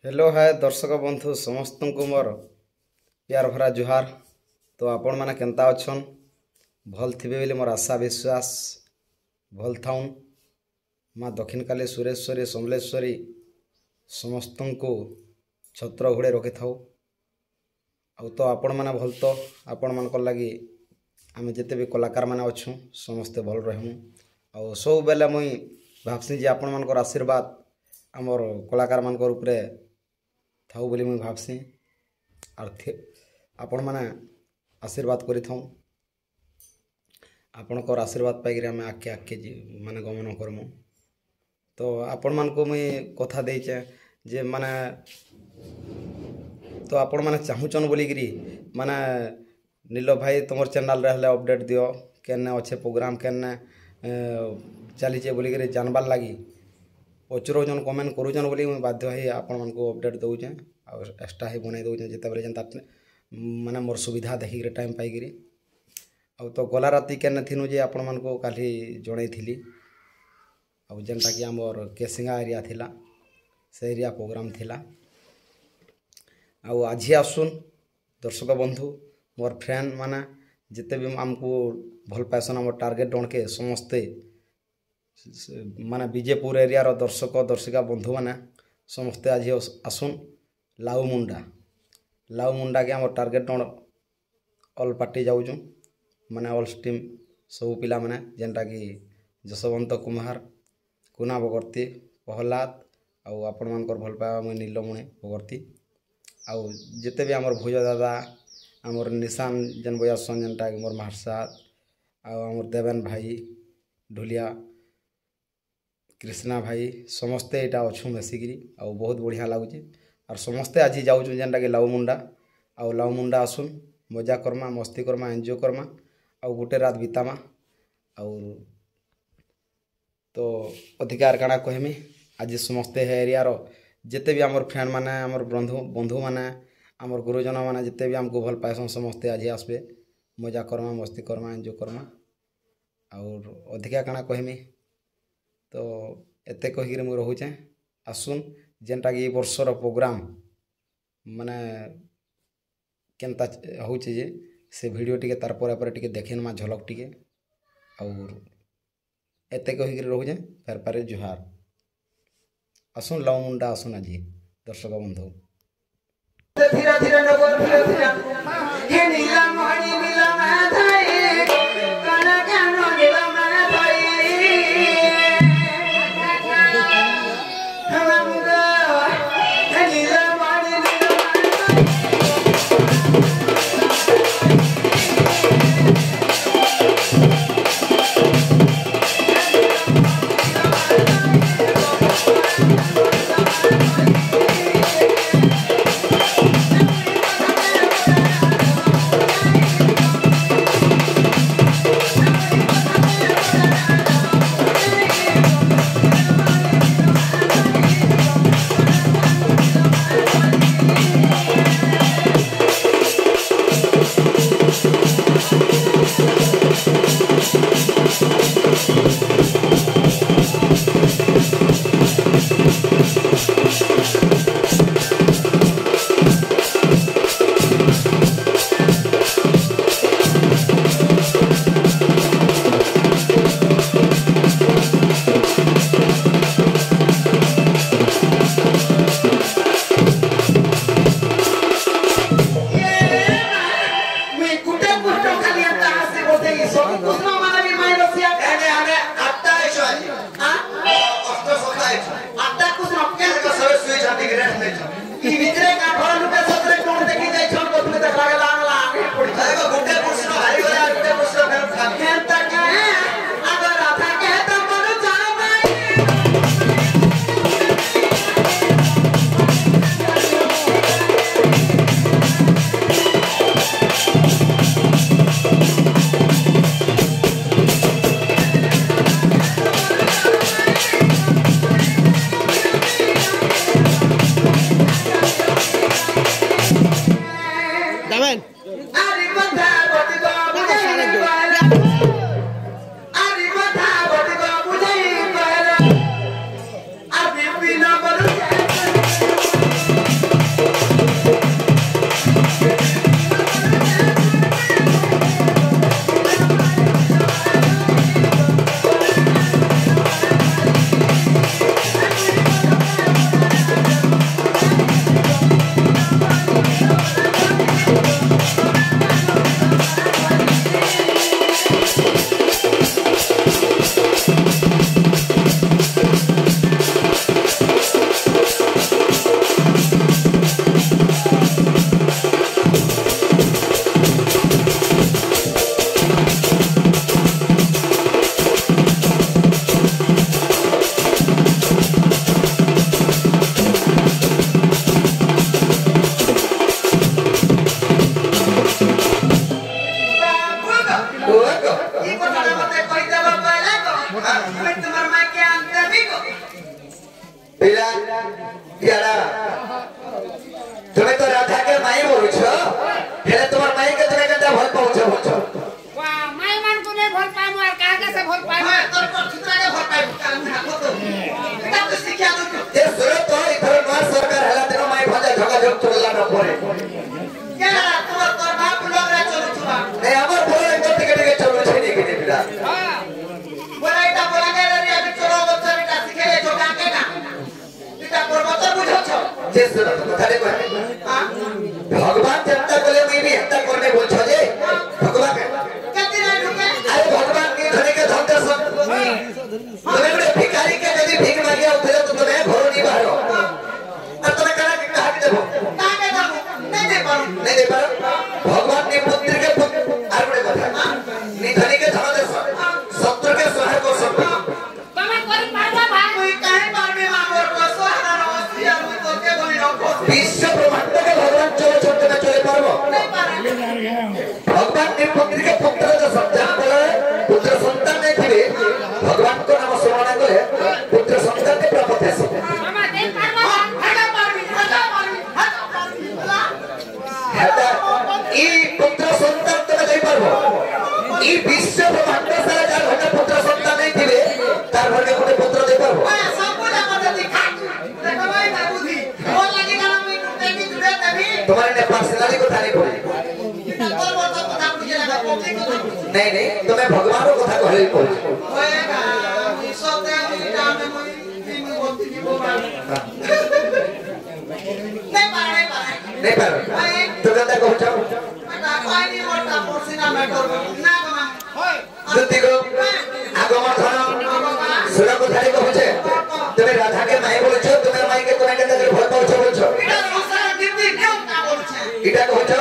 Hello hi दर्शक बंधु समस्त को मोर प्यार भरा जुहार। तो आपण मैंने केंता अच्छन भल थिबे बोली मोर आशा विश्वास भल थाउन। माँ दक्षिणकाली सुरेश्वरी समलेश्वरी समस्त को छत्र घोड़े रखि थाउ। आउ तो आपण मैंने भल तो आपण मान लगी आम जिते भी कलाकार मैंने अच्छू समस्ते भल रहमु। आउ सब बेले मुई भावसी जे आपण मान आशीर्वाद आमर कलाकार मान उपरे थाउ बोली मुई भावसी आर आपण मैंने आशीर्वाद करि थाउ। आपणकर आशीर्वाद पाइक आम आगे आगे माने गमन करमु। तो आपण मान को मुई कथा देचे जे माने तो आपण मैंने चाहूचन बोलिकी माने नील भाई तुम चैनल रे अपडेट दियो केने अच्छे प्रोग्राम केने चलीचे बोलिकी जानबार लगी पचरौन कमेंट करूचन बोली मुझे बाध्य ही आपण मान को अपडेट दौचे आ एक्सट्रा ही बनई दौचे जिते बेले जेनता माने मोर सुविधा देखिक टाइम पाइकी। आ तो गला राति केने थिनु जे आपण मान को काली जणई थिली आ जेनटा कि आमर केसिंगा एरिया थिला से एरिया प्रोग्राम थिला। आ आज आसुन दर्शक बंधु मोर फ्रेंड माने जिते भी आमको भल पासन आम टार्गेट डणके समस्ते माने विजयपुर एरिया रो दर्शक दर्शिका बंधु माने समस्ते आज आसुन लाउ मुंडा के आम टार्गेट डण ऑल पार्टी जाऊँ माने ऑल टीम सब पिला माने जेनटा कि जसवंत कुमार कुना बगर्ती प्रहलाद आउ आपण मानकर भल पावा मुई नीलमणि बगर्ती आउ जिते भी आमर भुज दादा आमर निशान जेन बयासन जेनटा कि मोर मार्साद आउ आमर देवेन भाई ढुलिया कृष्णा भाई समस्ते यहाँ अच्छू मिसिकी आउ बहुत बढ़िया लगुच और समस्ते आज जाऊँ जेनटा कि लाउ मुंडा आसुन मजा करमा मस्ती करमा एंजॉय करमा आउ गोटे रात बितामा और तो अधिकार काଣା कहमी आज समस्ते एरिया रो जिते भी आमर फ्रेंड माने आमर बंधु माने आमर गुरुजन माने जिते भी आमको भल पाएसन समस्ते आज आसबे मजा करमा मस्ती करमा एंजॉय करमा और अधिका काଣା कहमी। तो एते कहिक मुझे रोचे आसुन जेनटा कि वर्षर प्रोग्राम माने केनता होचे जे से वीडियो टिके तार पर टिके देखेन मा झलक टिके और एते कहिक रोचे फेर पारे जुहार आसुन लाउ मुंडा आसुन आज दर्शक बंधु धीरे धीरे नगर हे नीला मणि नीला माथाई काना कानो नीला माथाई हम गो हे नीला मणि नीला जे सुनो কথারে কয় ভগবান চিন্তা করলে मैं भी চিন্তা করনে বলছো যে ভগবান কেতে না ঢুকে अरे भगवान के धनी के धन दर्शन तुम्हें बड़े भिखारी के यदि भीख मांगिया उठे तो तुम्हें घर नहीं बाहर और तुम्हें कहा कि कहा के देबो কাকে দাও नहीं दे पारो नहीं दे पारो भगवान ने पुत्र के और बड़े कथा नी धनी के धन दर्शन शत्रु के सहाय को सब তুমি করি পারবা ভাই তুই কাহে পারবে মাগর কসো হারার অস্তিয়া মুই তোকে বলি রকো विश्व ब्रह्मांड के भगवान चले छोटे में चले पारबो नहीं पाরে भगवान ने पुत्र के पुत्र जो संतान बोले पुत्र संतान नहीं थे भगवान को नाम स्मरण करे पुत्र संतान के प्राप्त है মামা দে পারবা হাটা পারবি হাটা পারবি हेता ई पुत्र संतान तो नहीं पारबो ई विश्व ब्रह्मांड सारा जार घटे पुत्र संतान नहीं थे तार घर के कोटे पुत्र दे पारबो सबको मदद दिखा देखो भाई ना बुद्धि वो लगे ना मुई कुत्ते की जुड़े तभी तुम्हारे ने पर्सनली को थाने बोली তোর বড় কথা বুঝে লাগা পক্ষে কথা नहीं नहीं तुम्हें भगवान को कथा कहले बोल होएगा मुई सते मुई काम मुई मुई बोलती की बोला नहीं पारे नहीं पारो तो कहता कहू छो ना कोई नहीं मोटा मोरसिना में कर ना कमा होय दुति को आगमन धन सुरा को थाने कहू छे तुम्हें राधा के माई बोल छो तुम्हें माई के तुम्हें के भय पाउ छो बोल छो এটা সংসার দিদি কেউ কা বলছে इटा कहू छो